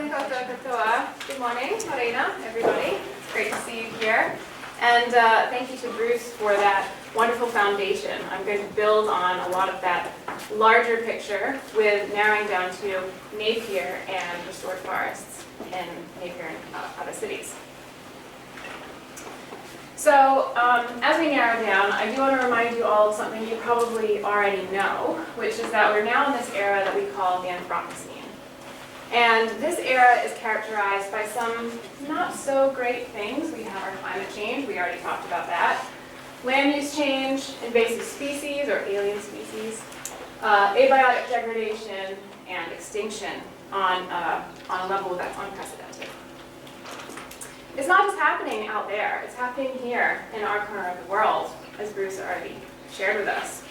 Good morning, Marina, everybody. It's great to see you here. And thank you to Bruce for that wonderful foundation. I'm going to build on a lot of that larger picture with narrowing down to Napier and restored forests in Napier and other cities. So as we narrow down, I do want to remind you all of something you probably already know, which is that we're now in this era that we call the Anthropocene. And this era is characterized by some not so great things. We have our climate change, we already talked about that. Land use change, invasive species or alien species, abiotic degradation, and extinction on a level that's unprecedented. It's not just happening out there, it's happening here in our corner of the world, as Bruce already shared with us.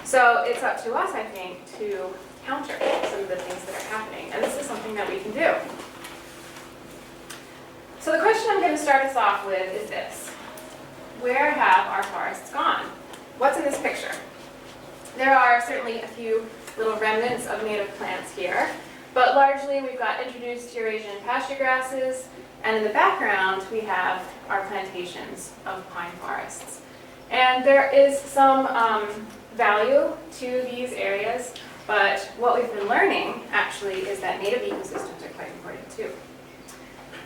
So it's up to us, I think, to counter some of the things that are happening, and this is something that we can do. So the question I'm going to start us off with is this. Where have our forests gone? What's in this picture? There are certainly a few little remnants of native plants here, but largely we've got introduced Eurasian pasture grasses, and in the background we have our plantations of pine forests. And there is some value to these areas, but what we've been learning actually is that native ecosystems are quite important too.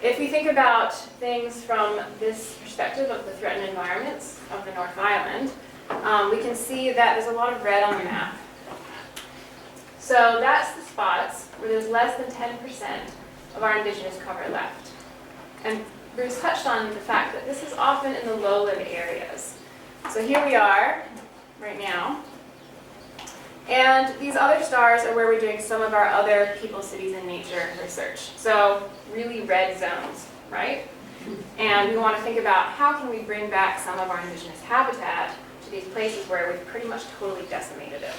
If we think about things from this perspective of the threatened environments of the North Island, we can see that there's a lot of red on the map. So that's the spots where there's less than 10% of our indigenous cover left. And Bruce touched on the fact that this is often in the lowland areas. So here we are right now. And these other stars are where we're doing some of our other people, cities, and nature research. So really red zones, right? And we want to think about how can we bring back some of our indigenous habitat to these places where we've pretty much totally decimated it.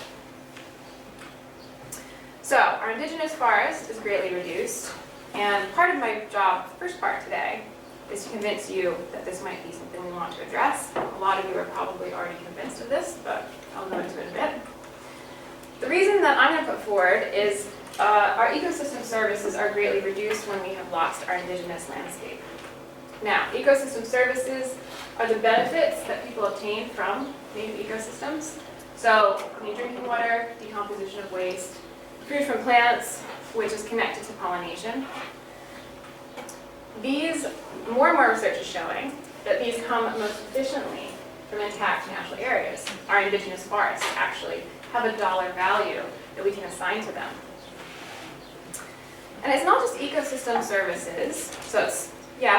So our indigenous forest is greatly reduced. And part of my job, the first part today, is to convince you that this might be something we want to address. A lot of you are probably already convinced of this, but I'll go into it a bit. The reason that I'm going to put forward is our ecosystem services are greatly reduced when we have lost our indigenous landscape. Now, ecosystem services are the benefits that people obtain from native ecosystems. So, clean drinking water, decomposition of waste, food from plants, which is connected to pollination. These, more and more research is showing that these come most efficiently from intact natural areas. Our indigenous forests actually have a dollar value that we can assign to them. And it's not just ecosystem services, so it's,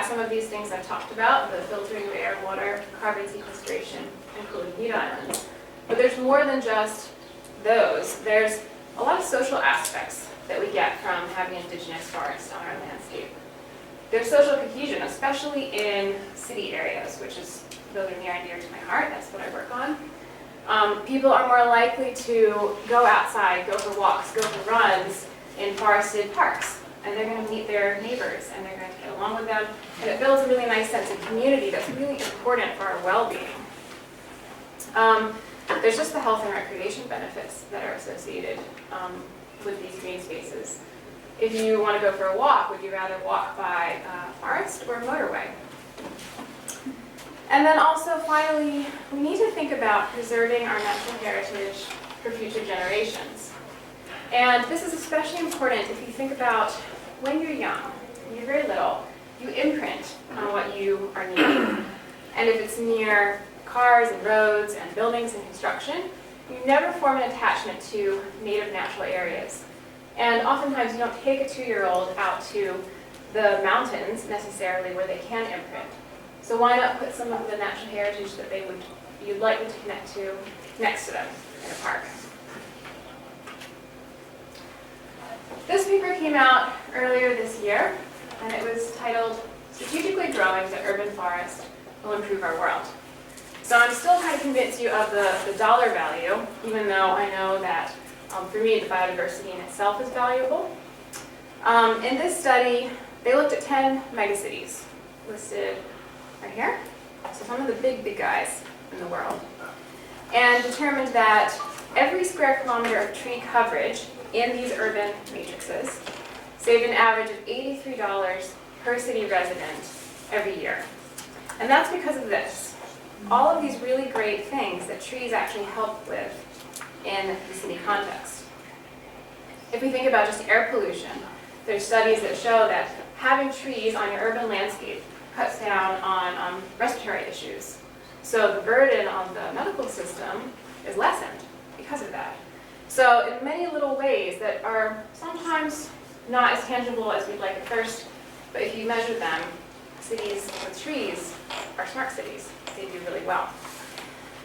some of these things I've talked about, the filtering of air, water, carbon sequestration, and cooling heat islands. But there's more than just those. There's a lot of social aspects that we get from having indigenous forests on our landscape. There's social cohesion, especially in city areas, which is really near and dear to my heart. That's what I work on. People are more likely to go outside, go for walks, go for runs in forested parks. And they're going to meet their neighbors, and they're going to get along with them. And it builds a really nice sense of community that's really important for our well-being. There's just the health and recreation benefits that are associated with these green spaces. If you want to go for a walk, would you rather walk by a forest or a motorway? And then also, finally, we need to think about preserving our natural heritage for future generations. And this is especially important if you think about when you're young, when you're very little, you imprint on what you are near. And if it's near cars and roads and buildings and construction, you never form an attachment to native natural areas. And oftentimes you don't take a 2-year-old out to the mountains necessarily where they can imprint. So why not put some of the natural heritage that you'd like them to connect to next to them in a park? This paper came out earlier this year, and it was titled, Strategically Growing the Urban Forest Will Improve Our World. So I'm still trying to convince you of the dollar value, even though I know that for me the biodiversity in itself is valuable. In this study, they looked at 10 megacities listed right here, so some of the big guys in the world, and determined that every square kilometer of tree coverage in these urban matrices saved an average of $83 per city resident every year. And that's because of this. All of these really great things that trees actually help with in the city context. If we think about just air pollution, there's studies that show that having trees on your urban landscape cuts down on respiratory issues. So the burden on the medical system is lessened because of that. So in many little ways that are sometimes not as tangible as we'd like at first, but if you measure them, cities with trees are smart cities. They do really well.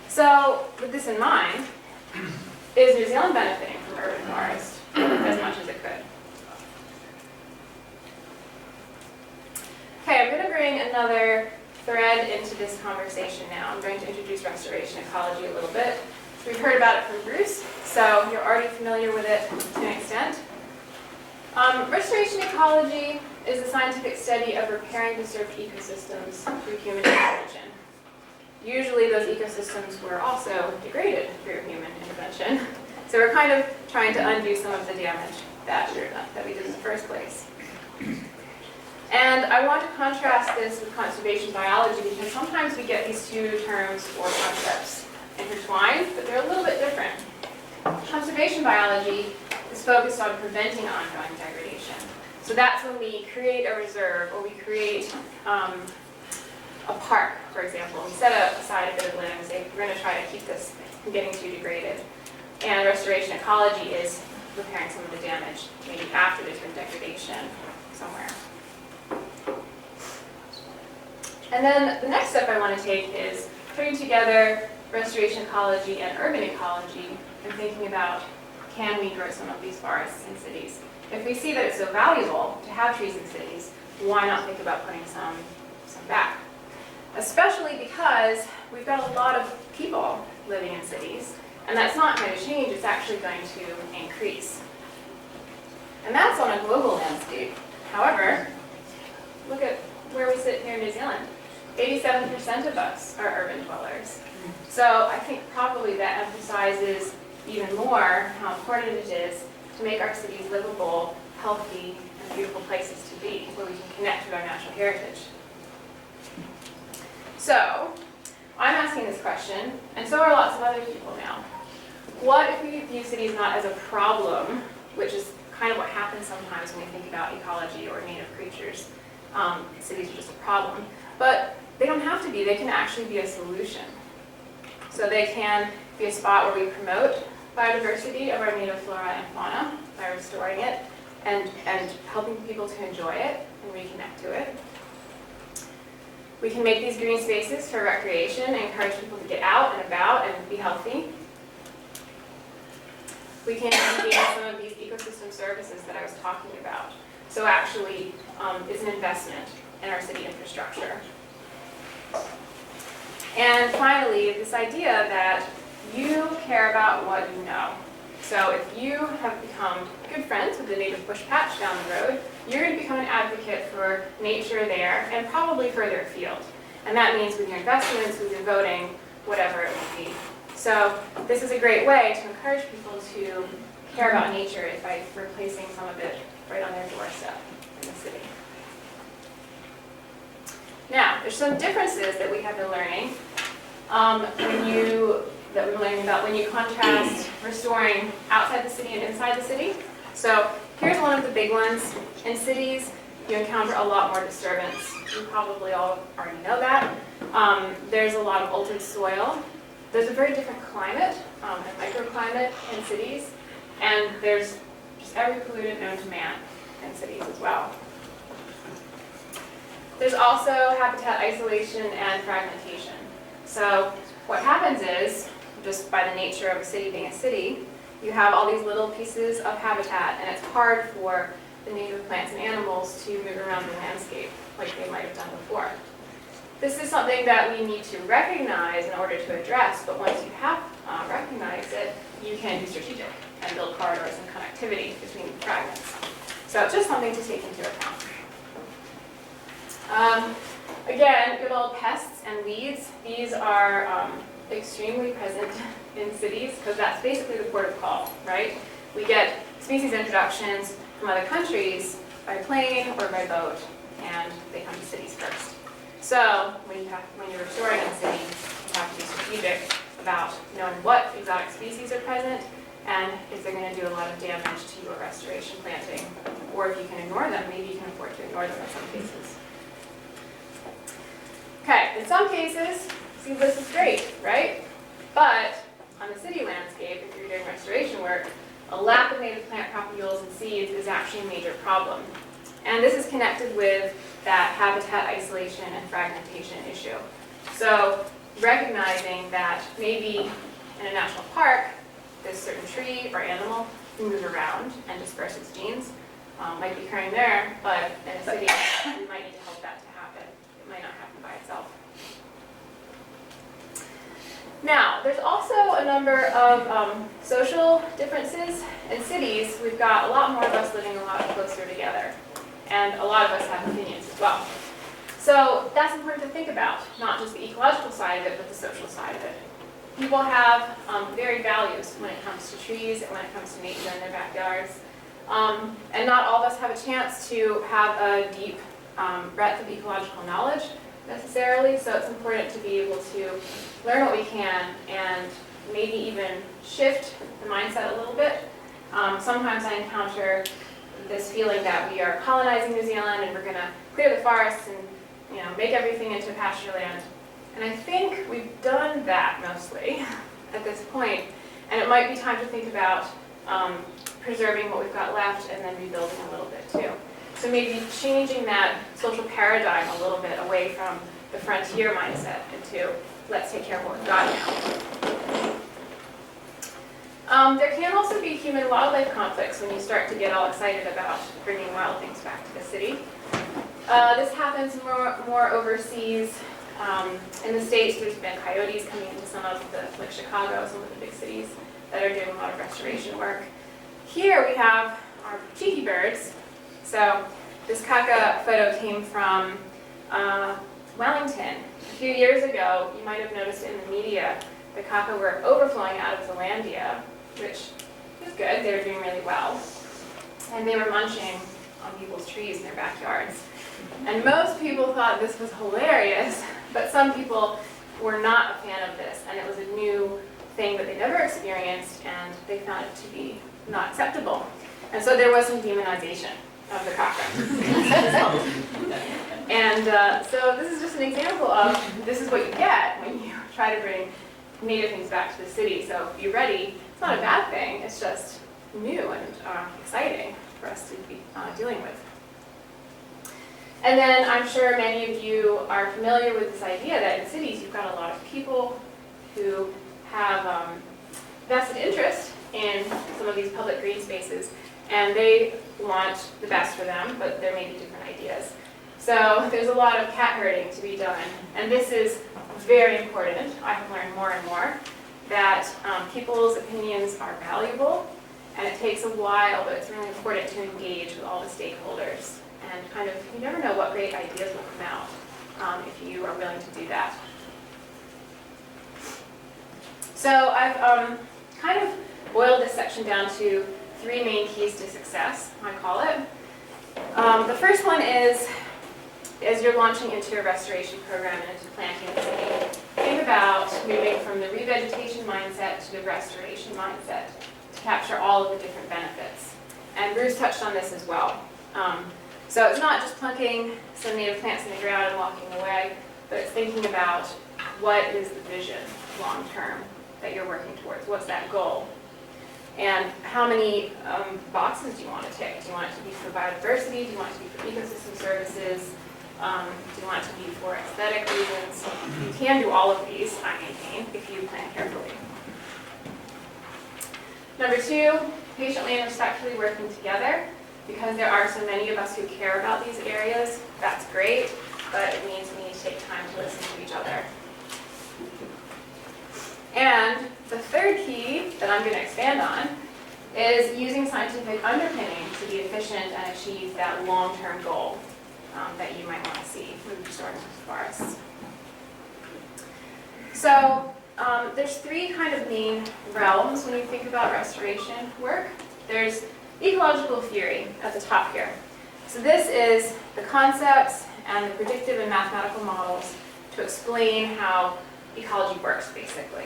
So with this in mind, is New Zealand benefiting from urban forest as much as it could? Okay, I'm going to bring another thread into this conversation now. I'm going to introduce restoration ecology a little bit. We've heard about it from Bruce, so you're already familiar with it to an extent. Restoration ecology is a scientific study of repairing disturbed ecosystems through human intervention. Usually those ecosystems were also degraded through human intervention. So we're kind of trying to undo some of the damage that we did in the first place. And I want to contrast this with conservation biology because sometimes we get these two terms or concepts intertwined, but they're a little bit different. Conservation biology is focused on preventing ongoing degradation. So that's when we create a reserve or we create a park, for example. We set aside a bit of land and say, we're going to try to keep this from getting too degraded. And restoration ecology is repairing some of the damage, maybe after there's been degradation somewhere. And then the next step I want to take is putting together restoration ecology and urban ecology and thinking about, can we grow some of these forests in cities? If we see that it's so valuable to have trees in cities, why not think about putting some back? Especially because we've got a lot of people living in cities, and that's not going to change, it's actually going to increase. And that's on a global landscape. However, look at where we sit here in New Zealand. 87% of us are urban dwellers. So I think probably that emphasizes even more how important it is to make our cities livable, healthy, and beautiful places to be, where we can connect with our natural heritage. So I'm asking this question, and so are lots of other people now. What if we view cities not as a problem, which is kind of what happens sometimes when we think about ecology or native creatures. Cities are just a problem. But they don't have to be. They can actually be a solution. So they can be a spot where we promote biodiversity of our native flora and fauna by restoring it and helping people to enjoy it and reconnect to it. We can make these green spaces for recreation and encourage people to get out and about and be healthy. We can engage in some of these ecosystem services that I was talking about. So actually, it's an investment in our city infrastructure. And finally, this idea that you care about what you know. So if you have become good friends with the native bush patch down the road, you're going to become an advocate for nature there and probably further afield. And that means with your investments, with your voting, whatever it may be. So this is a great way to encourage people to care about nature by replacing some of it right on their doorstep in the city. Now, there's some differences that we have been learning that we're learning about when you contrast restoring outside the city and inside the city. So here's one of the big ones. In cities, you encounter a lot more disturbance. You probably all already know that. There's a lot of altered soil. There's a very different climate and microclimate in cities. And there's just every pollutant known to man in cities as well. There's also habitat isolation and fragmentation. So what happens is, just by the nature of a city being a city, you have all these little pieces of habitat, and it's hard for the native plants and animals to move around the landscape like they might have done before. This is something that we need to recognize in order to address, but once you have recognized it, you can be strategic and build corridors and connectivity between fragments. So it's just something to take into account. Again, good old pests and weeds. These are extremely present in cities because that's basically the port of call, right? We get species introductions from other countries by plane or by boat, and they come to cities first. So when you're restoring a city, you have to be strategic about knowing what exotic species are present, and if they're going to do a lot of damage to your restoration planting, or if you can ignore them, maybe you can afford to ignore them in some cases. Okay, in some cases, see, this is great, right? But on the city landscape, if you're doing restoration work, a lack of native plant propagules and seeds is actually a major problem. And this is connected with that habitat isolation and fragmentation issue. So recognizing that maybe in a national park, this certain tree or animal can move around and disperse its genes might be occurring there, but in a city, we might need to help that to happen. It might not happen by itself. Now, there's also a number of social differences. In cities, we've got a lot more of us living a lot closer together, and a lot of us have opinions as well. So that's important to think about, not just the ecological side of it, but the social side of it. People have varied values when it comes to trees and when it comes to nature in their backyards. And not all of us have a chance to have a deep breadth of ecological knowledge necessarily, so it's important to be able to learn what we can and maybe even shift the mindset a little bit. Sometimes I encounter this feeling that we are colonizing New Zealand and we're going to clear the forests and make everything into pasture land. And I think we've done that mostly at this point, and it might be time to think about preserving what we've got left and then rebuilding a little bit too. So maybe changing that social paradigm a little bit away from the frontier mindset into let's take care of what we've got now. There can also be human-wildlife conflicts when you start to get all excited about bringing wild things back to the city. This happens more overseas. In the States, there's been coyotes coming into some of the, like Chicago, some of the big cities that are doing a lot of restoration work. Here we have our cheeky birds. So this kaka photo came from Wellington. A few years ago, you might have noticed in the media, the kaka were overflowing out of Zealandia, which was good. They were doing really well. And they were munching on people's trees in their backyards. And most people thought this was hilarious, but some people were not a fan of this, and it was a new thing that they never experienced, and they found it to be not acceptable. And so there was some demonization of the kaka. And so this is just an example of this is what you get when you try to bring native things back to the city. So be ready. It's not a bad thing. It's just new and exciting for us to be dealing with. And then I'm sure many of you are familiar with this idea that in cities you've got a lot of people who have vested interest in some of these public green spaces, and they want the best for them, but there may be different ideas. So there's a lot of cat herding to be done, and this is very important. I have learned more and more that people's opinions are valuable, and it takes a while, but it's really important to engage with all the stakeholders. And kind of, you never know what great ideas will come out if you are willing to do that. So I've kind of boiled this section down to 3 main keys to success, I call it. The first one is, as you're launching into a restoration program and into planting the city, think about moving from the revegetation mindset to the restoration mindset to capture all of the different benefits. And Bruce touched on this as well. So it's not just plunking some native plants in the ground and walking away, but it's thinking about what is the vision long term that you're working towards. What's that goal? And how many boxes do you want to tick? Do you want it to be for biodiversity? Do you want it to be for ecosystem services? Do you want it to be for aesthetic reasons? You can do all of these, I maintain, if you plan carefully. Number 2, patiently and respectfully working together. Because there are so many of us who care about these areas, that's great, but it means we need to take time to listen to each other. And the third key that I'm going to expand on is using scientific underpinning to be efficient and achieve that long-term goal that you might want to see with restoring forests. So there's 3 kind of main realms when you think about restoration work. There's ecological theory at the top here. So this is the concepts and the predictive and mathematical models to explain how ecology works, basically.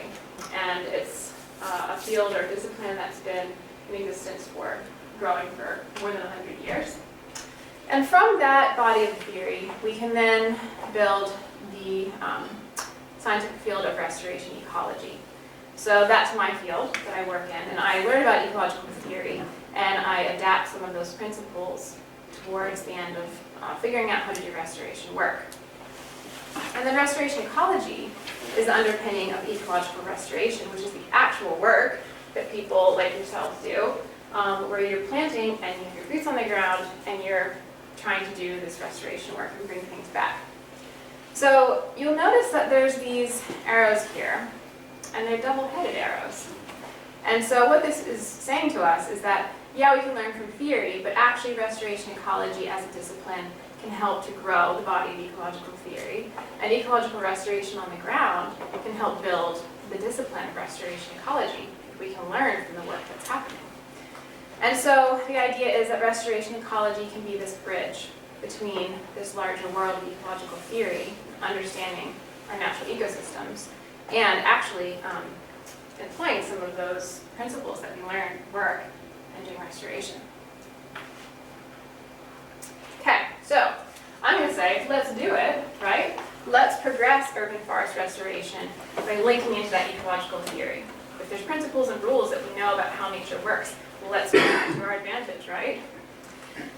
And it's a field or discipline that's been in existence for growing for more than 100 years. And from that body of theory, we can then build the scientific field of restoration ecology. So that's my field that I work in, and I learn about ecological theory, and I adapt some of those principles towards the end of figuring out how to do restoration work. And then restoration ecology is the underpinning of ecological restoration, which is the actual work that people like yourselves do, where you're planting and you have your boots on the ground and you're trying to do this restoration work and bring things back. So you'll notice that there's these arrows here, and they're double-headed arrows. And so what this is saying to us is that, yeah, we can learn from theory, but actually restoration ecology as a discipline can help to grow the body of ecological theory. And ecological restoration on the ground can help build the discipline of restoration ecology. We can learn from the work that's happening. And so the idea is that restoration ecology can be this bridge between this larger world of ecological theory, understanding our natural ecosystems, and actually employing some of those principles that we learn work and doing restoration. Okay, so I'm going to say, let's do it, right? Let's progress urban forest restoration by linking into that ecological theory. If there's principles and rules that we know about how nature works, well, let's use that to our advantage, right?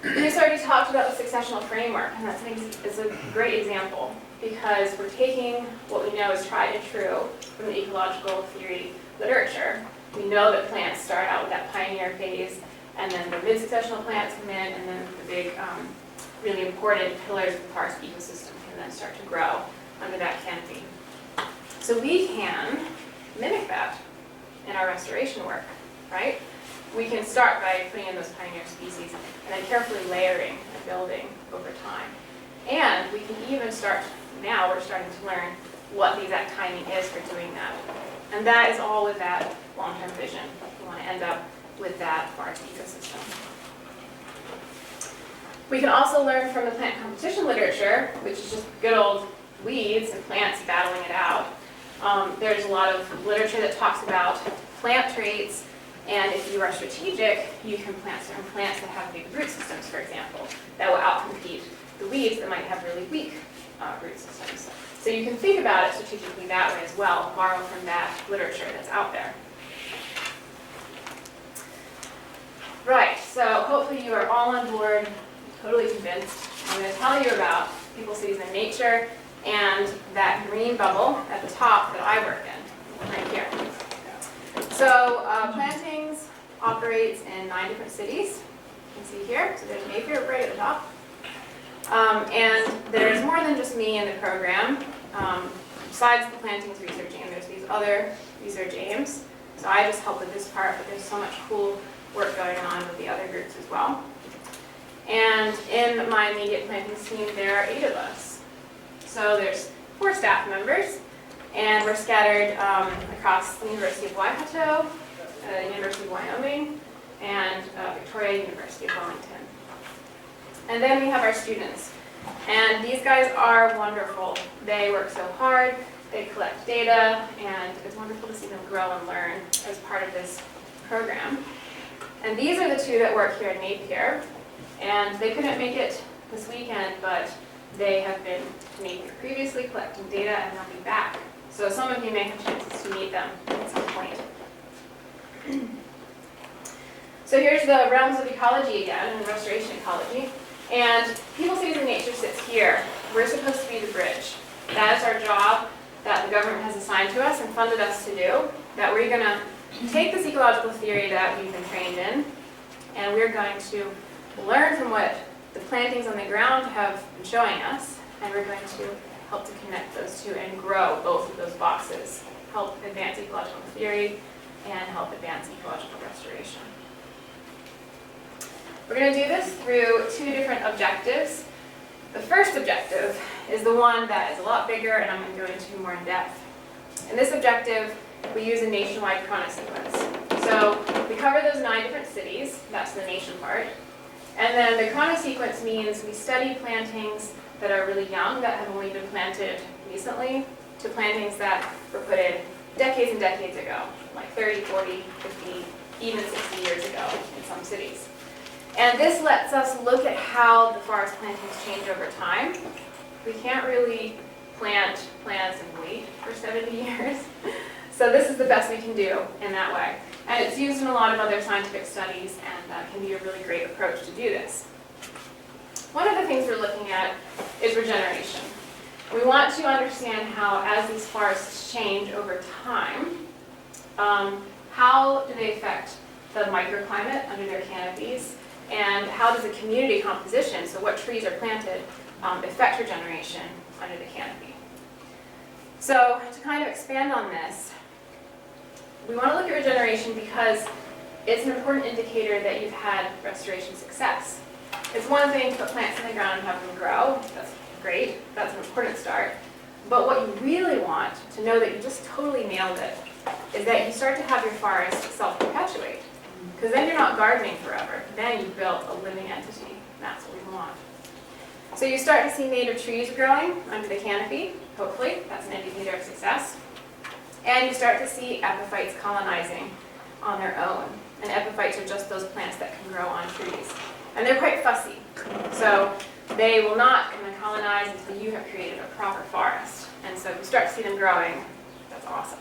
We already talked about the successional framework, and that's a great example, because we're taking what we know is tried and true from the ecological theory literature. We know that plants start out with that pioneer phase, and then the mid-successional plants come in, and then the big, really important pillars of the forest ecosystem can then start to grow under that canopy. So we can mimic that in our restoration work, right? We can start by putting in those pioneer species and then carefully layering and building over time. And we can even start, now we're starting to learn what the exact timing is for doing that. And that is all with that long-term vision. We want to end up with that forest ecosystem. We can also learn from the plant competition literature, which is just good old weeds and plants battling it out. There's a lot of literature that talks about plant traits, and if you are strategic, you can plant certain plants that have big root systems, for example, that will outcompete the weeds that might have really weak root systems. So you can think about it strategically that way as well, borrow from that literature that's out there. Right, so hopefully you are all on board, totally convinced. I'm going to tell you about people, cities, and nature, and that green bubble at the top that I work in, right here. So Plantings operates in 9 different cities. You can see here. So there's Napier right at the top. And there's more than just me in the program. Besides the Plantings research aim, there's these other research aims. So I just help with this part, but there's so much cool work going on with the other groups as well. And in my immediate Plantings team, there are 8 of us. So there's 4 staff members. And we're scattered across the University of Waikato, University of Wyoming, and Victoria University of Wellington. And then we have our students. And these guys are wonderful. They work so hard, they collect data, and it's wonderful to see them grow and learn as part of this program. And these are the 2 that work here at Napier. And they couldn't make it this weekend, but they have been to Napier previously collecting data, and they'll be back. So some of you may have chances to meet them at some point. So here's the realms of ecology again, and restoration ecology. And people, cities, and nature sits here. We're supposed to be the bridge. That is our job that the government has assigned to us and funded us to do, that we're going to take this ecological theory that we've been trained in, and we're going to learn from what the plantings on the ground have been showing us, and we're going to help to connect those 2 and grow both of those boxes, help advance ecological theory and help advance ecological restoration. We're going to do this through 2 different objectives. The first objective is the one that is a lot bigger, and I'm going to go into more in depth. In this objective, we use a nationwide chronosequence. So we cover those 9 different cities, that's the nation part, And then the chronosequence means we study plantings that are really young, that have only been planted recently, to plantings that were put in decades and decades ago, like 30, 40, 50, even 60 years ago in some cities. And this lets us look at how the forest plantings change over time. We can't really plant plants and wait for 70 years. So this is the best we can do in that way. And it's used in a lot of other scientific studies and can be a really great approach to do this. One of the things we're looking at is regeneration. We want to understand how, as these forests change over time, how do they affect the microclimate under their canopies, and how does the community composition, so what trees are planted, affect regeneration under the canopy. So to kind of expand on this, we want to look at regeneration because it's an important indicator that you've had restoration success. It's one thing to put plants in the ground and have them grow. That's great. That's an important start. But what you really want to know that you just totally nailed it is that you start to have your forest self-perpetuate. Because then you're not gardening forever. Then you've built a living entity. That's what we want. So you start to see native trees growing under the canopy, hopefully. That's an indicator of success. And you start to see epiphytes colonizing on their own. And epiphytes are just those plants that can grow on trees. And they're quite fussy. So they will not come and colonize until you have created a proper forest. And so if you start to see them growing, that's awesome.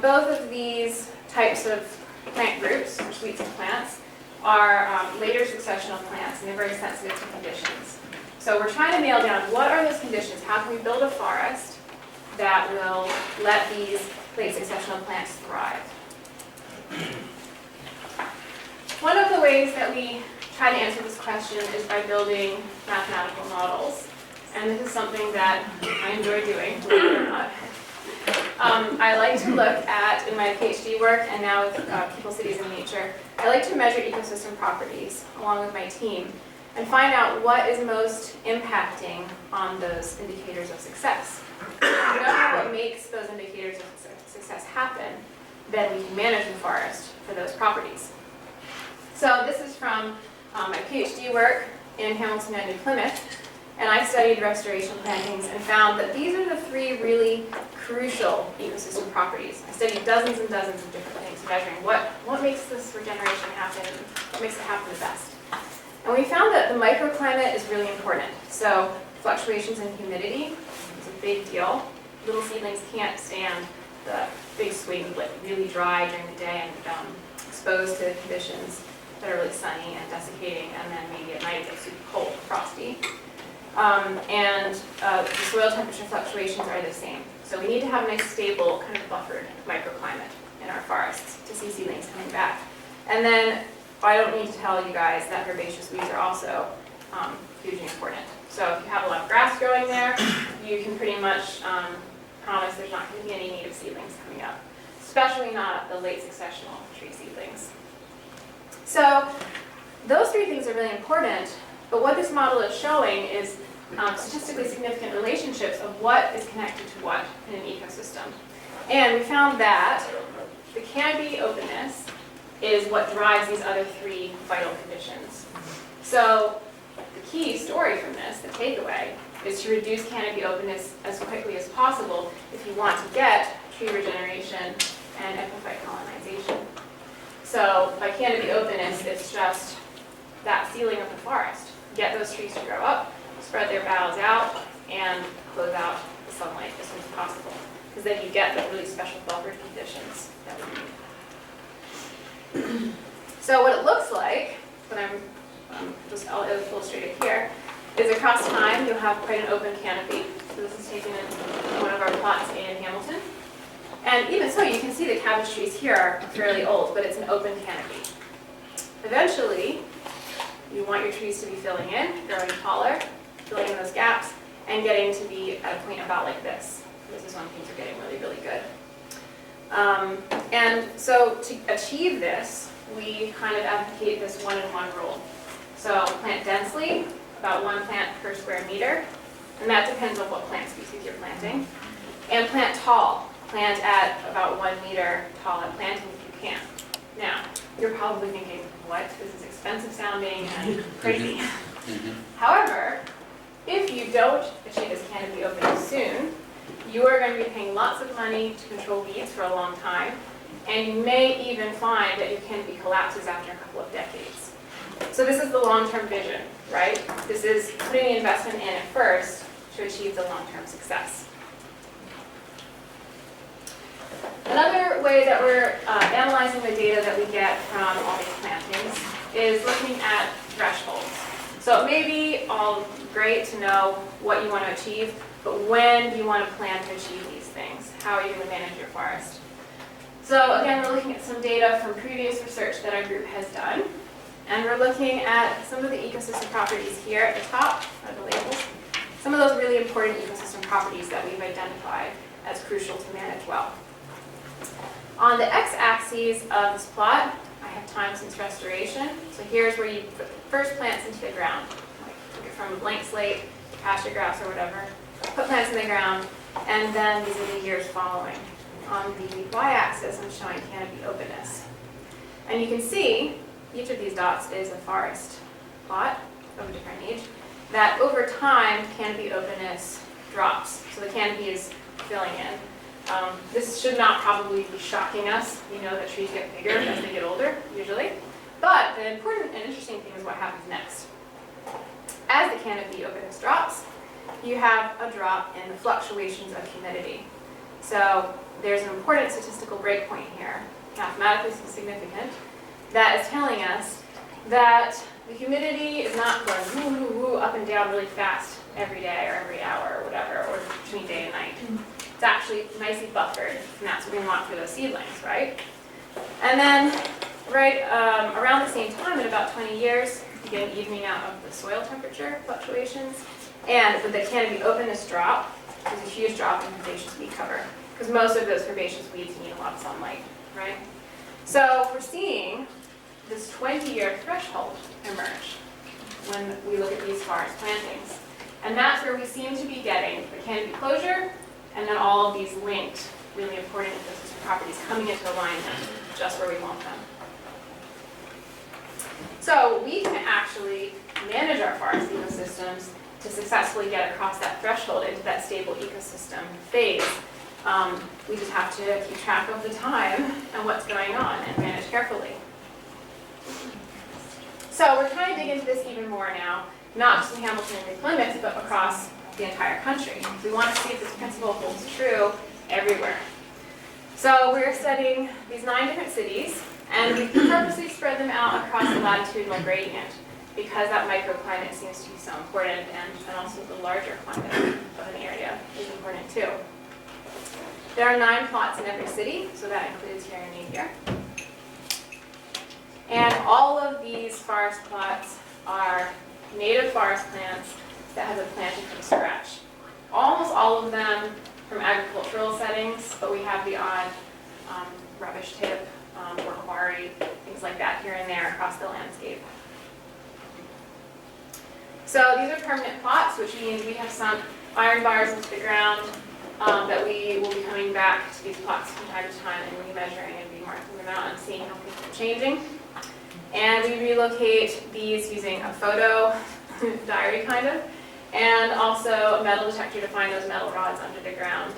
Both of these types of plant groups, or suites of plants, are later successional plants, and they're very sensitive to conditions. So we're trying to nail down what are those conditions. How can we build a forest that will let these late successional plants thrive? One of the ways that we try to answer this question is by building mathematical models. And this is something that I enjoy doing, believe it or not. I like to look at, in my PhD work and now with People, Cities, and Nature, I like to measure ecosystem properties along with my team and find out what is most impacting on those indicators of success. If we know what makes those indicators of success happen, then we can manage the forest for those properties. So this is from my PhD work in Hamilton and New Plymouth, and I studied restoration plantings and found that these are the three really crucial ecosystem properties. I studied dozens and dozens of different things, measuring what makes this regeneration happen, what makes it happen the best. And we found that the microclimate is really important. So fluctuations in humidity is a big deal. Little seedlings can't stand the big swing, like really dry during the day and exposed to conditions that are really sunny and desiccating, and then maybe at night it gets super cold, frosty. The soil temperature fluctuations are the same. So we need to have a nice, stable, kind of buffered microclimate in our forests to see seedlings coming back. And then I don't need to tell you guys that herbaceous weeds are also hugely important. So if you have a lot of grass growing there, you can pretty much promise there's not going to be any native seedlings coming up, especially not the late successional tree seedlings. So those three things are really important, but what this model is showing is statistically significant relationships of what is connected to what in an ecosystem. And we found that the canopy openness is what drives these other three vital conditions. So the key story from this, the takeaway, is to reduce canopy openness as quickly as possible if you want to get tree regeneration and epiphyte colonization. So by canopy openness, it's just that sealing of the forest. Get those trees to grow up, spread their boughs out, and close out the sunlight as soon as possible. Because then you get the really special buffered conditions that we need. So what it looks like, when I'll illustrate it here, is across time you'll have quite an open canopy. So this is taken in one of our plots in Hamilton. And even so, you can see the cabbage trees here are fairly old, but it's an open canopy. Eventually, you want your trees to be filling in, growing taller, filling in those gaps, and getting to be at a point about like this. This is when things are getting really, really good. And so to achieve this, we kind of advocate this 1-in-1 rule. So plant densely, about 1 plant per square meter, and that depends on what plant species you're planting. And plant tall. Plant at about 1 meter tall at planting if you can. Now, you're probably thinking, what? This is expensive sounding and crazy. However, if you don't achieve this canopy opening soon, you are going to be paying lots of money to control weeds for a long time, and you may even find that your canopy collapses after a couple of decades. So this is the long-term vision, right? This is putting the investment in at first to achieve the long-term success. Another way that we're analyzing the data that we get from all these plantings is looking at thresholds. So it may be all great to know what you want to achieve, but when do you want to plan to achieve these things? How are you going to manage your forest? So again, we're looking at some data from previous research that our group has done. And we're looking at some of the ecosystem properties here at the top, are the labels. Some of those really important ecosystem properties that we've identified as crucial to manage well. On the x-axis of this plot, I have time since restoration. So here's where you put the first plants into the ground. Like took it from a blank slate, pasture grass or whatever, put plants in the ground, and then these are the years following. On the y-axis, I'm showing canopy openness. And you can see each of these dots is a forest plot of a different age, that over time, canopy openness drops. So the canopy is filling in. This should not probably be shocking us. We know that trees get bigger as they get older, usually. But the important and interesting thing is what happens next. As the canopy openness drops, you have a drop in the fluctuations of humidity. So there's an important statistical breakpoint here, mathematically significant, that is telling us that the humidity is not going woo, woo, woo, up and down really fast every day or every hour or whatever, or between day and night. It's actually nicely buffered, and that's what we want for those seedlings, right? And then right around the same time, in about 20 years, you get an evening out of the soil temperature fluctuations, and with the canopy openness drop, there's a huge drop in herbaceous weed cover, because most of those herbaceous weeds need a lot of sunlight, right? So we're seeing this 20-year threshold emerge when we look at these forest plantings. And that's where we seem to be getting the canopy closure and then all of these linked, really important ecosystem properties coming into alignment just where we want them. So we can actually manage our forest ecosystems to successfully get across that threshold into that stable ecosystem phase. We just have to keep track of the time and what's going on and manage carefully. So we're trying to dig into this even more now, not just in Hamilton and New Plymouth, but across the entire country. We want to see if this principle holds true everywhere. So we're studying these 9 different cities, and we purposely spread them out across the latitudinal gradient because that microclimate seems to be so important, and also the larger climate of an area is important too. There are 9 plots in every city, so that includes here in Napier. And all of these forest plots are native forest plants that have been planted from scratch. Almost all of them from agricultural settings, but we have the odd rubbish tip or quarry, things like that here and there across the landscape. So these are permanent plots, which means we have some iron bars into the ground that we will be coming back to these plots from time to time and remeasuring and remarking them out and seeing how things are changing. And we relocate these using a photo diary kind of, and also a metal detector to find those metal rods under the ground.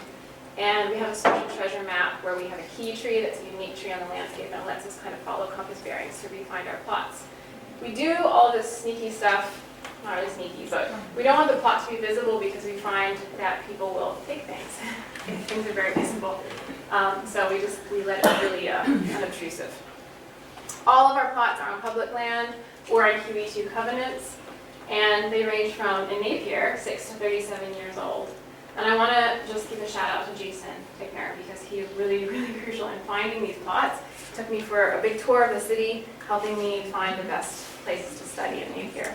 And we have a special treasure map where we have a key tree that's a unique tree on the landscape and lets us kind of follow compass bearings to refine our plots. We do all this sneaky stuff, not really sneaky, but we don't want the plot to be visible because we find that people will take things if things are very visible. So we let it really unobtrusive. All of our plots are on public land or on QE2 covenants, and they range from, in Napier, 6 to 37 years old. And I want to just give a shout out to Jason Tickner because he is really, really crucial in finding these plots. He took me for a big tour of the city, helping me find the best places to study in Napier.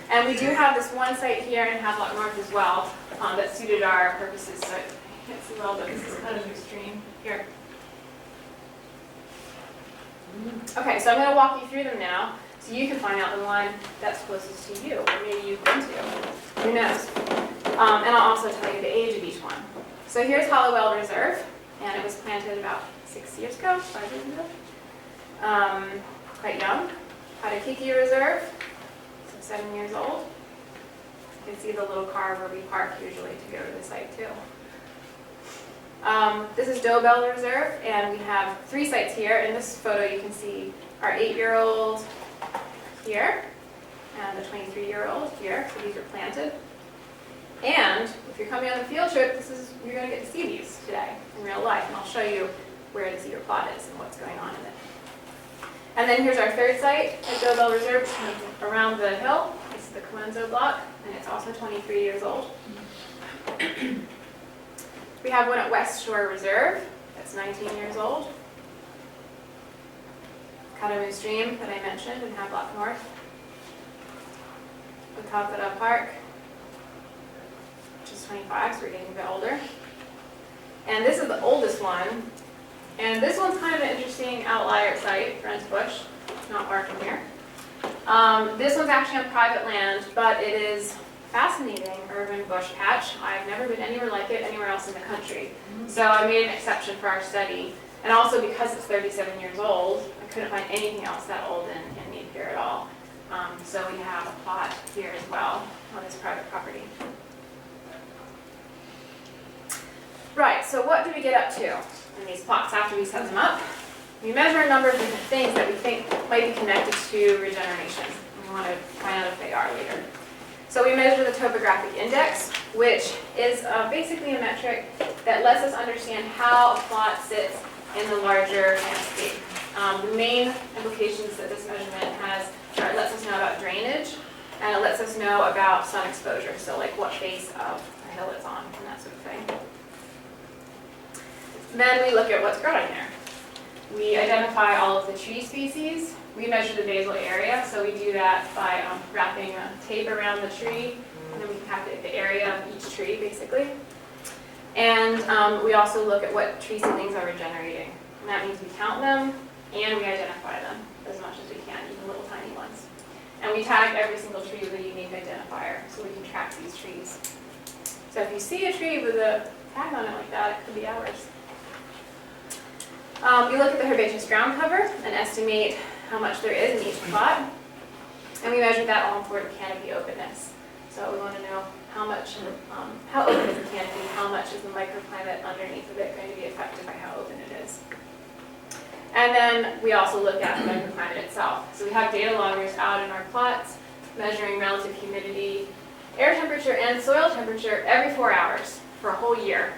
And we do have this one site here in Havelock North as well that suited our purposes. So I can't see well, but this is kind of extreme here. Okay, so I'm going to walk you through them now so you can find out the one that's closest to you, or maybe you've been to. Who knows? And I'll also tell you the age of each one. So here's Halliwell Reserve, and it was planted about 6 years ago, 5 years ago. quite young. Harakeke Reserve, so 7 years old. You can see the little car where we park usually to go to the site too. This is Dolbel Reserve, and we have 3 sites here. In this photo you can see our 8-year-old here, and the 23-year-old here, so these are planted. And if you're coming on a field trip, you're going to get to see these today in real life, and I'll show you where the cedar plot is and what's going on in it. And then here's our 3rd site at Dolbel Reserve, kind of around the hill. This is the Coenso block, and it's also 23 years old. We have one at Westshore Reserve, that's 19 years old. Kadamu Stream that I mentioned in Havelock North. Utakada Park, which is 25, so we're getting a bit older. And this is the oldest one. And this one's kind of an interesting outlier site, Brent's Bush, not far from here. This one's actually on private land, but it is fascinating urban bush patch. I've never been anywhere like it anywhere else in the country. So I made an exception for our study. And also because it's 37 years old, I couldn't find anything else that old in Nape here at all. So we have a plot here as well on this private property. Right, so what do we get up to in these plots after we set them up? We measure a number of different things that we think might be connected to regeneration. We want to find out if they are later. So we measure the topographic index, which is basically a metric that lets us understand how a plot sits in the larger landscape. The main implications that this measurement has are it lets us know about drainage, and it lets us know about sun exposure, so like what face of a hill it's on and that sort of thing. Then we look at what's growing there. We identify all of the tree species. We measure the basal area, so we do that by wrapping tape around the tree, and then we calculate the area of each tree, basically. And we also look at what tree seedlings are regenerating. And that means we count them, and we identify them as much as we can, even little tiny ones. And we tag every single tree with a unique identifier, so we can track these trees. So if you see a tree with a tag on it like that, it could be ours. We look at the herbaceous ground cover and estimate how much there is in each plot. And we measure that all important canopy openness. So we want to know how open is the canopy, how much is the microclimate underneath of it going to be affected by how open it is. And then we also look at the microclimate itself. So we have data loggers out in our plots measuring relative humidity, air temperature, and soil temperature every 4 hours for a whole year.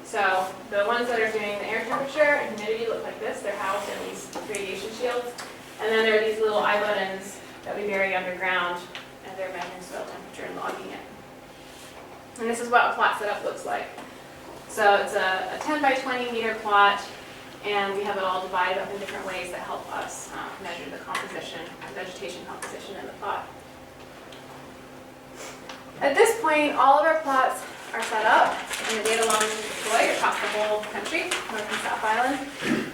So the ones that are doing the air temperature and humidity look like this. They're housed in these radiation shields. And then there are these little eye buttons that we bury underground, and they're measuring soil temperature and logging it. And this is what a plot setup looks like. So it's a 10 by 20 meter plot, and we have it all divided up in different ways that help us measure the composition, the vegetation composition in the plot. At this point, all of our plots are set up, and the data loggers are deployed across the whole country, North and South Island.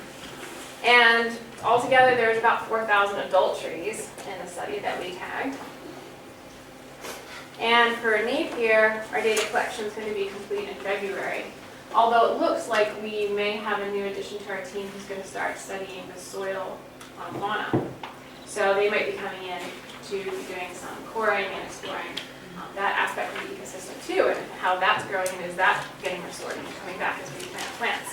And altogether, there's about 4,000 adult trees in the study that we tagged. And for Nape here, our data collection is going to be complete in February. Although it looks like we may have a new addition to our team who's going to start studying the soil fauna. So they might be coming in to be doing some coring and exploring that aspect of the ecosystem too, and how that's growing and is that getting restored and coming back as we plant plants.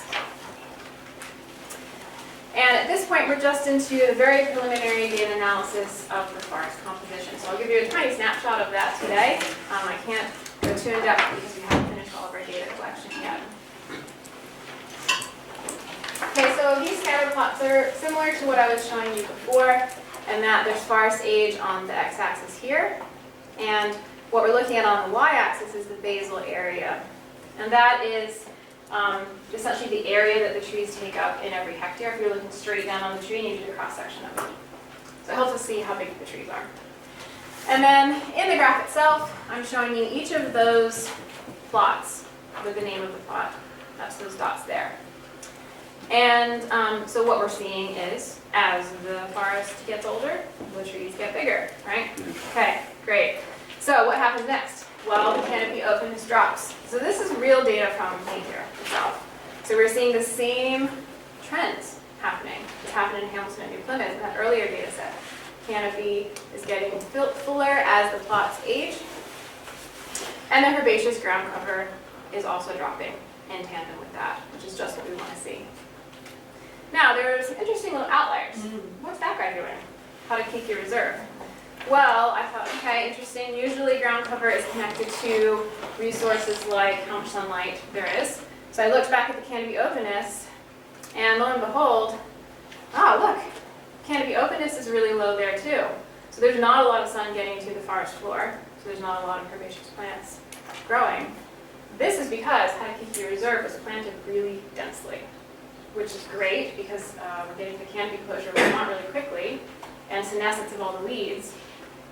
And at this point, we're just into the very preliminary data analysis of the forest composition. So I'll give you a tiny snapshot of that today. I can't go too in depth because we haven't finished all of our data collection yet. Okay, so these scatter plots are similar to what I was showing you before, and that there's forest age on the x-axis here, and what we're looking at on the y-axis is the basal area. And that is essentially the area that the trees take up in every hectare. If you're looking straight down on the tree, you do the cross-section of it. So it helps us see how big the trees are. And then in the graph itself, I'm showing you each of those plots with the name of the plot. That's those dots there. And so what we're seeing is, as the forest gets older, the trees get bigger, right? Okay, great. So what happens next? Well, the canopy openness drops. So this is real data from nature itself. So we're seeing the same trends happening. It's happening in Hamilton and New Plymouth in that earlier data set. Canopy is getting fuller as the plots age, and the herbaceous ground cover is also dropping in tandem with that, which is just what we want to see. Now, there's some interesting little outliers. What's that guy doing? Harakeke Reserve. Well, I thought, okay, interesting. Usually ground cover is connected to resources like how much sunlight there is. So I looked back at the canopy openness, and lo and behold, look, canopy openness is really low there too. So there's not a lot of sun getting to the forest floor, so there's not a lot of herbaceous plants growing. This is because Harakeke Reserve was planted really densely, which is great because we're getting the canopy closure we want really quickly, and senescence of all the weeds.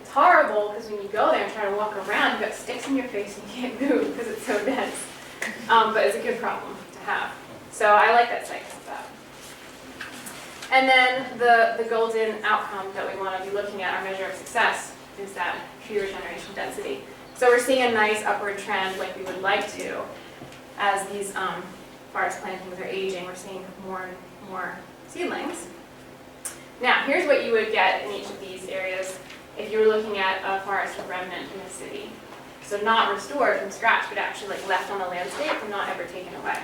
It's horrible because when you go there and try to walk around, you've got sticks in your face and you can't move because it's so dense. But it's a good problem to have. So I like that site because of that. And then the golden outcome that we want to be looking at, our measure of success, is that tree regeneration density. So we're seeing a nice upward trend like we would like to as these forest plantings are aging. We're seeing more and more seedlings. Now, here's what you would get in each of these areas if you were looking at a forest remnant in a city. So not restored from scratch, but actually like left on the landscape and not ever taken away.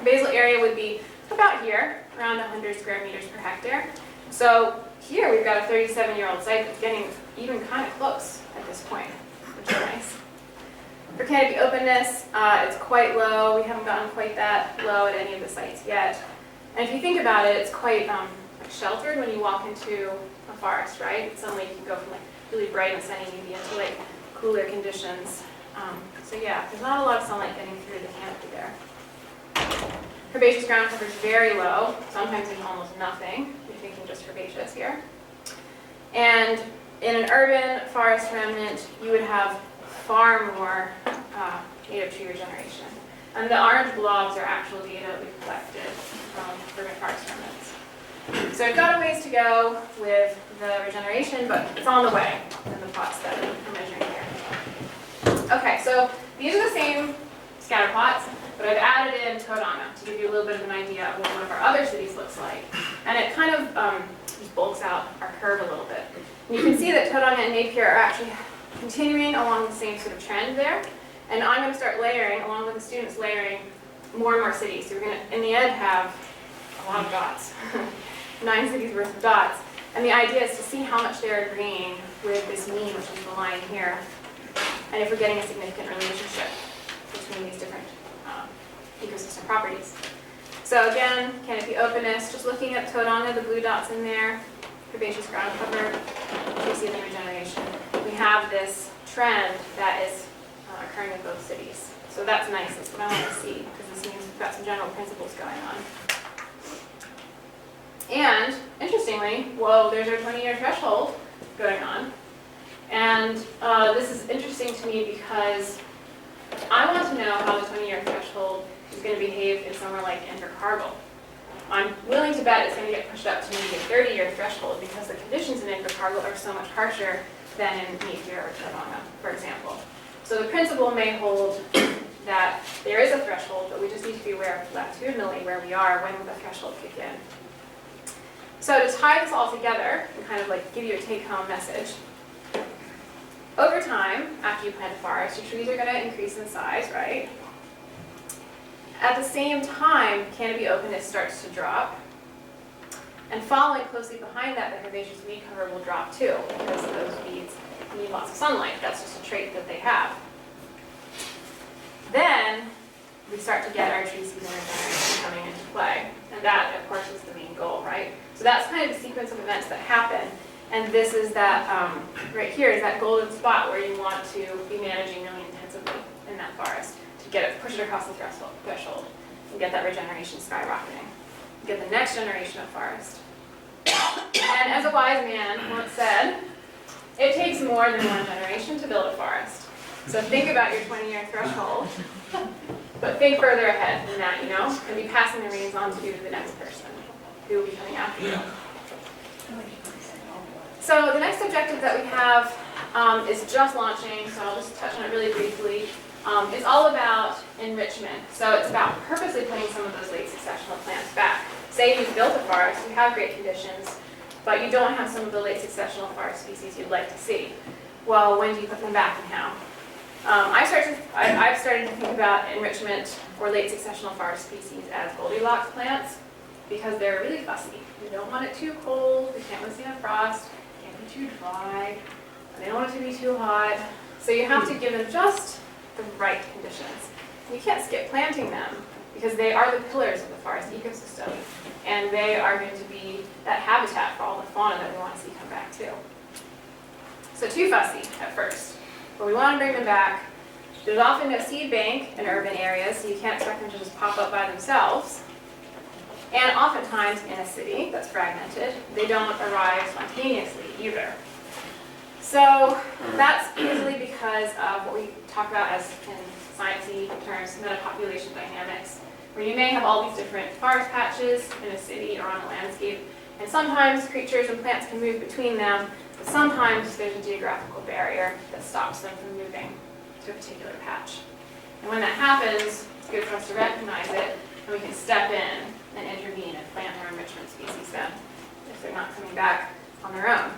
Basal area would be about here, around 100 square meters per hectare. So here we've got a 37-year-old site that's getting even kind of close at this point, which is nice. For canopy openness, it's quite low. We haven't gotten quite that low at any of the sites yet. And if you think about it, it's quite like sheltered when you walk into a forest, right? Suddenly you can go from like really bright and sunny maybe into like cooler conditions. So yeah, there's not a lot of sunlight getting through the canopy there. Herbaceous ground cover is very low, sometimes even almost nothing. You're thinking just herbaceous here. And in an urban forest remnant, you would have far more native tree regeneration. And the orange blobs are actual data that we've collected from urban forest remnants. So we've got a ways to go with the regeneration, but it's on the way in the plots that we're measuring here. Okay, so these are the same scatter plots, but I've added in Tauranga to give you a little bit of an idea of what one of our other cities looks like. And it kind of just bulks out our curve a little bit. And you can see that Tauranga and Napier are actually continuing along the same sort of trend there. And I'm going to start layering, along with the students layering, more and more cities. So we're going to, in the end, have a lot of dots. 9 cities worth of dots. And the idea is to see how much they're agreeing with this mean, which is the line here, and if we're getting a significant relationship between these different ecosystem properties. So again, canopy openness, just looking at Tauranga, the blue dots in there, herbaceous ground cover, tree seedling regeneration. We have this trend that is occurring in both cities. So that's nice, that's what I want to see, because this means we've got some general principles going on. And, interestingly, whoa, there's our 20-year threshold going on. And this is interesting to me because I want to know how the 20-year threshold is going to behave in somewhere like Invercargill. I'm willing to bet it's going to get pushed up to maybe a 30-year threshold because the conditions in Invercargill are so much harsher than in Napier or Tauranga, for example. So the principle may hold that there is a threshold, but we just need to be aware of latitudinally where we are when will the threshold kick in. So to tie this all together and kind of like give you a take-home message, over time, after you plant a forest, your trees are going to increase in size, right? At the same time, canopy openness starts to drop. And following closely behind that, the herbaceous weed cover will drop too, because those weeds need lots of sunlight. That's just a trait that they have. Then we start to get our tree seedling regeneration coming into play. And that, of course, is the main goal, right? So that's kind of the sequence of events that happen. And this is that, right here is that golden spot where you want to be managing really intensively in that forest to get it, push it across the threshold and get that regeneration skyrocketing. Get the next generation of forest. And as a wise man once said, it takes more than one generation to build a forest. So think about your 20-year threshold, but think further ahead than that, you know, and be passing the reins on to the next person who will be coming after you. So the next objective that we have is just launching, so I'll just touch on it really briefly. is all about enrichment. So it's about purposely putting some of those late successional plants back. Say you've built a forest, you have great conditions, but you don't have some of the late successional forest species you'd like to see. Well, when do you put them back and how? I've started to think about enrichment for late successional forest species as Goldilocks plants because they're really fussy. You don't want it too cold, they can't withstand frost, can't be too dry, they don't want it to be too hot. So you have to give them just the right conditions. You can't skip planting them because they are the pillars of the forest ecosystem and they are going to be that habitat for all the fauna that we want to see come back too. So too fussy at first, but we want to bring them back. There's often no seed bank in urban areas, so you can't expect them to just pop up by themselves. And oftentimes in a city that's fragmented, they don't arrive spontaneously either. So that's usually because of what we talk about as in sciencey terms, metapopulation dynamics, where you may have all these different forest patches in a city or on a landscape, and sometimes creatures and plants can move between them, but sometimes there's a geographical barrier that stops them from moving to a particular patch. And when that happens, it's good for us to recognize it, and we can step in and intervene and plant our enrichment species then, if they're not coming back on their own.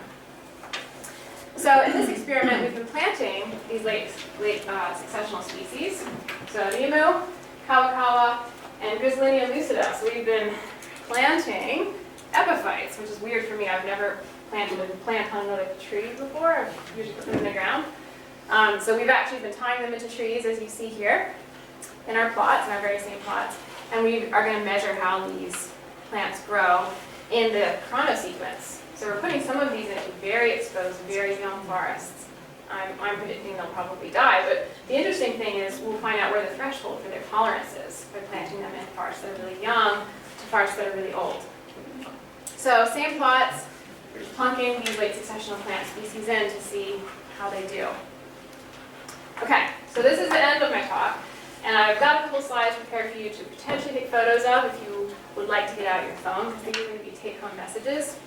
So in this experiment, we've been planting these late successional species. So Nemu, Kawakawa, and Griselinia lucida. So we've been planting epiphytes, which is weird for me. I've never planted a plant on another tree before. I've usually put them in the ground. So we've actually been tying them into trees, as you see here, in our plots, in our very same plots. And we are going to measure how these plants grow in the chronosequence. So we're putting some of these into very exposed, very young forests. I'm predicting they'll probably die, but the interesting thing is we'll find out where the threshold for their tolerance is by planting them in forests that are really young to forests that are really old. So same plots, we're just plunking these late successional plant species in to see how they do. Okay, so this is the end of my talk, and I've got a couple slides prepared for you to potentially take photos of if you would like to get out your phone, because these are going to be take-home messages.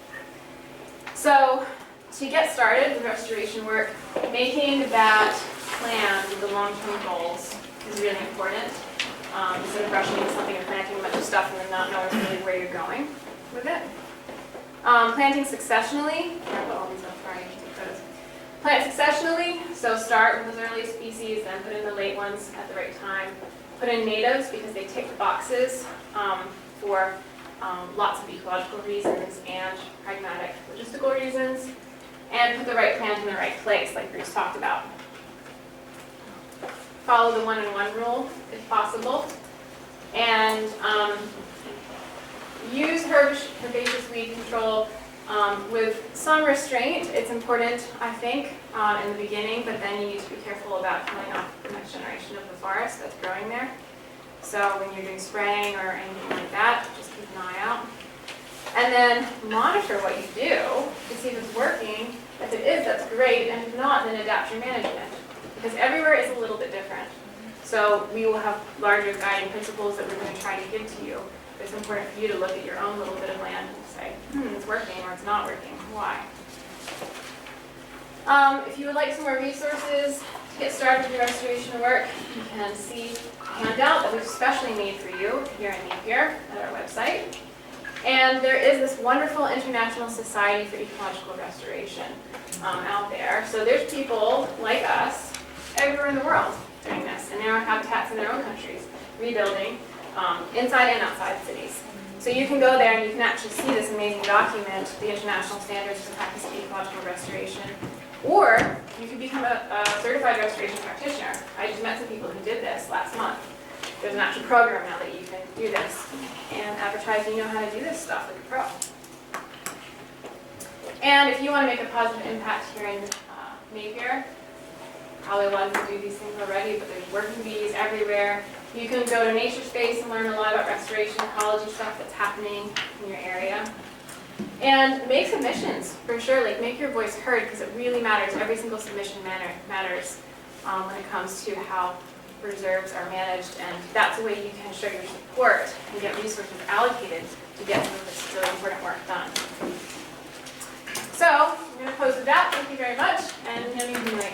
So to get started with restoration work, making that plan with the long-term goals is really important. Instead of rushing into something and planting a bunch of stuff and then not knowing really where you're going with it. Planting successionally. All these up, sorry, take photos. Plant successionally, so start with those early species, then put in the late ones at the right time. Put in natives because they tick the boxes for lots of ecological reasons and pragmatic logistical reasons, and put the right plant in the right place, like Bruce talked about. Follow the 1-in-1 rule, if possible, and use herbaceous weed control with some restraint. It's important, I think, in the beginning, but then you need to be careful about killing off the next generation of the forest that's growing there. So when you're doing spraying or anything like that, just keep an eye out. And then monitor what you do to see if it's working. If it is, that's great, and if not, then adapt your management. Because everywhere is a little bit different. So we will have larger guiding principles that we're going to try to give to you. It's important for you to look at your own little bit of land and say, it's working or it's not working. Why? If you would like some more resources to get started with your restoration work, you can see a handout that we've specially made for you here in Napier at our website. And there is this wonderful International Society for Ecological Restoration out there. So there's people like us everywhere in the world doing this, and there are habitats in their own countries, rebuilding inside and outside cities. So you can go there and you can actually see this amazing document, the International Standards for Practice of Ecological Restoration. Or you could become a certified restoration practitioner. I just met some people who did this last month. There's an actual program now that you can do this and advertise you know how to do this stuff like a pro. And if you want to make a positive impact here in Napier, probably a lot of you do these things already, but there's working bees everywhere. You can go to NatureSpace and learn a lot about restoration, ecology stuff that's happening in your area. And make submissions, for sure. Like, make your voice heard, because it really matters. Every single submission matters when it comes to how reserves are managed, and that's a way you can show your support and get resources allocated to get some of this really important work done. So, I'm going to close with that. Thank you very much, and I'm going to be like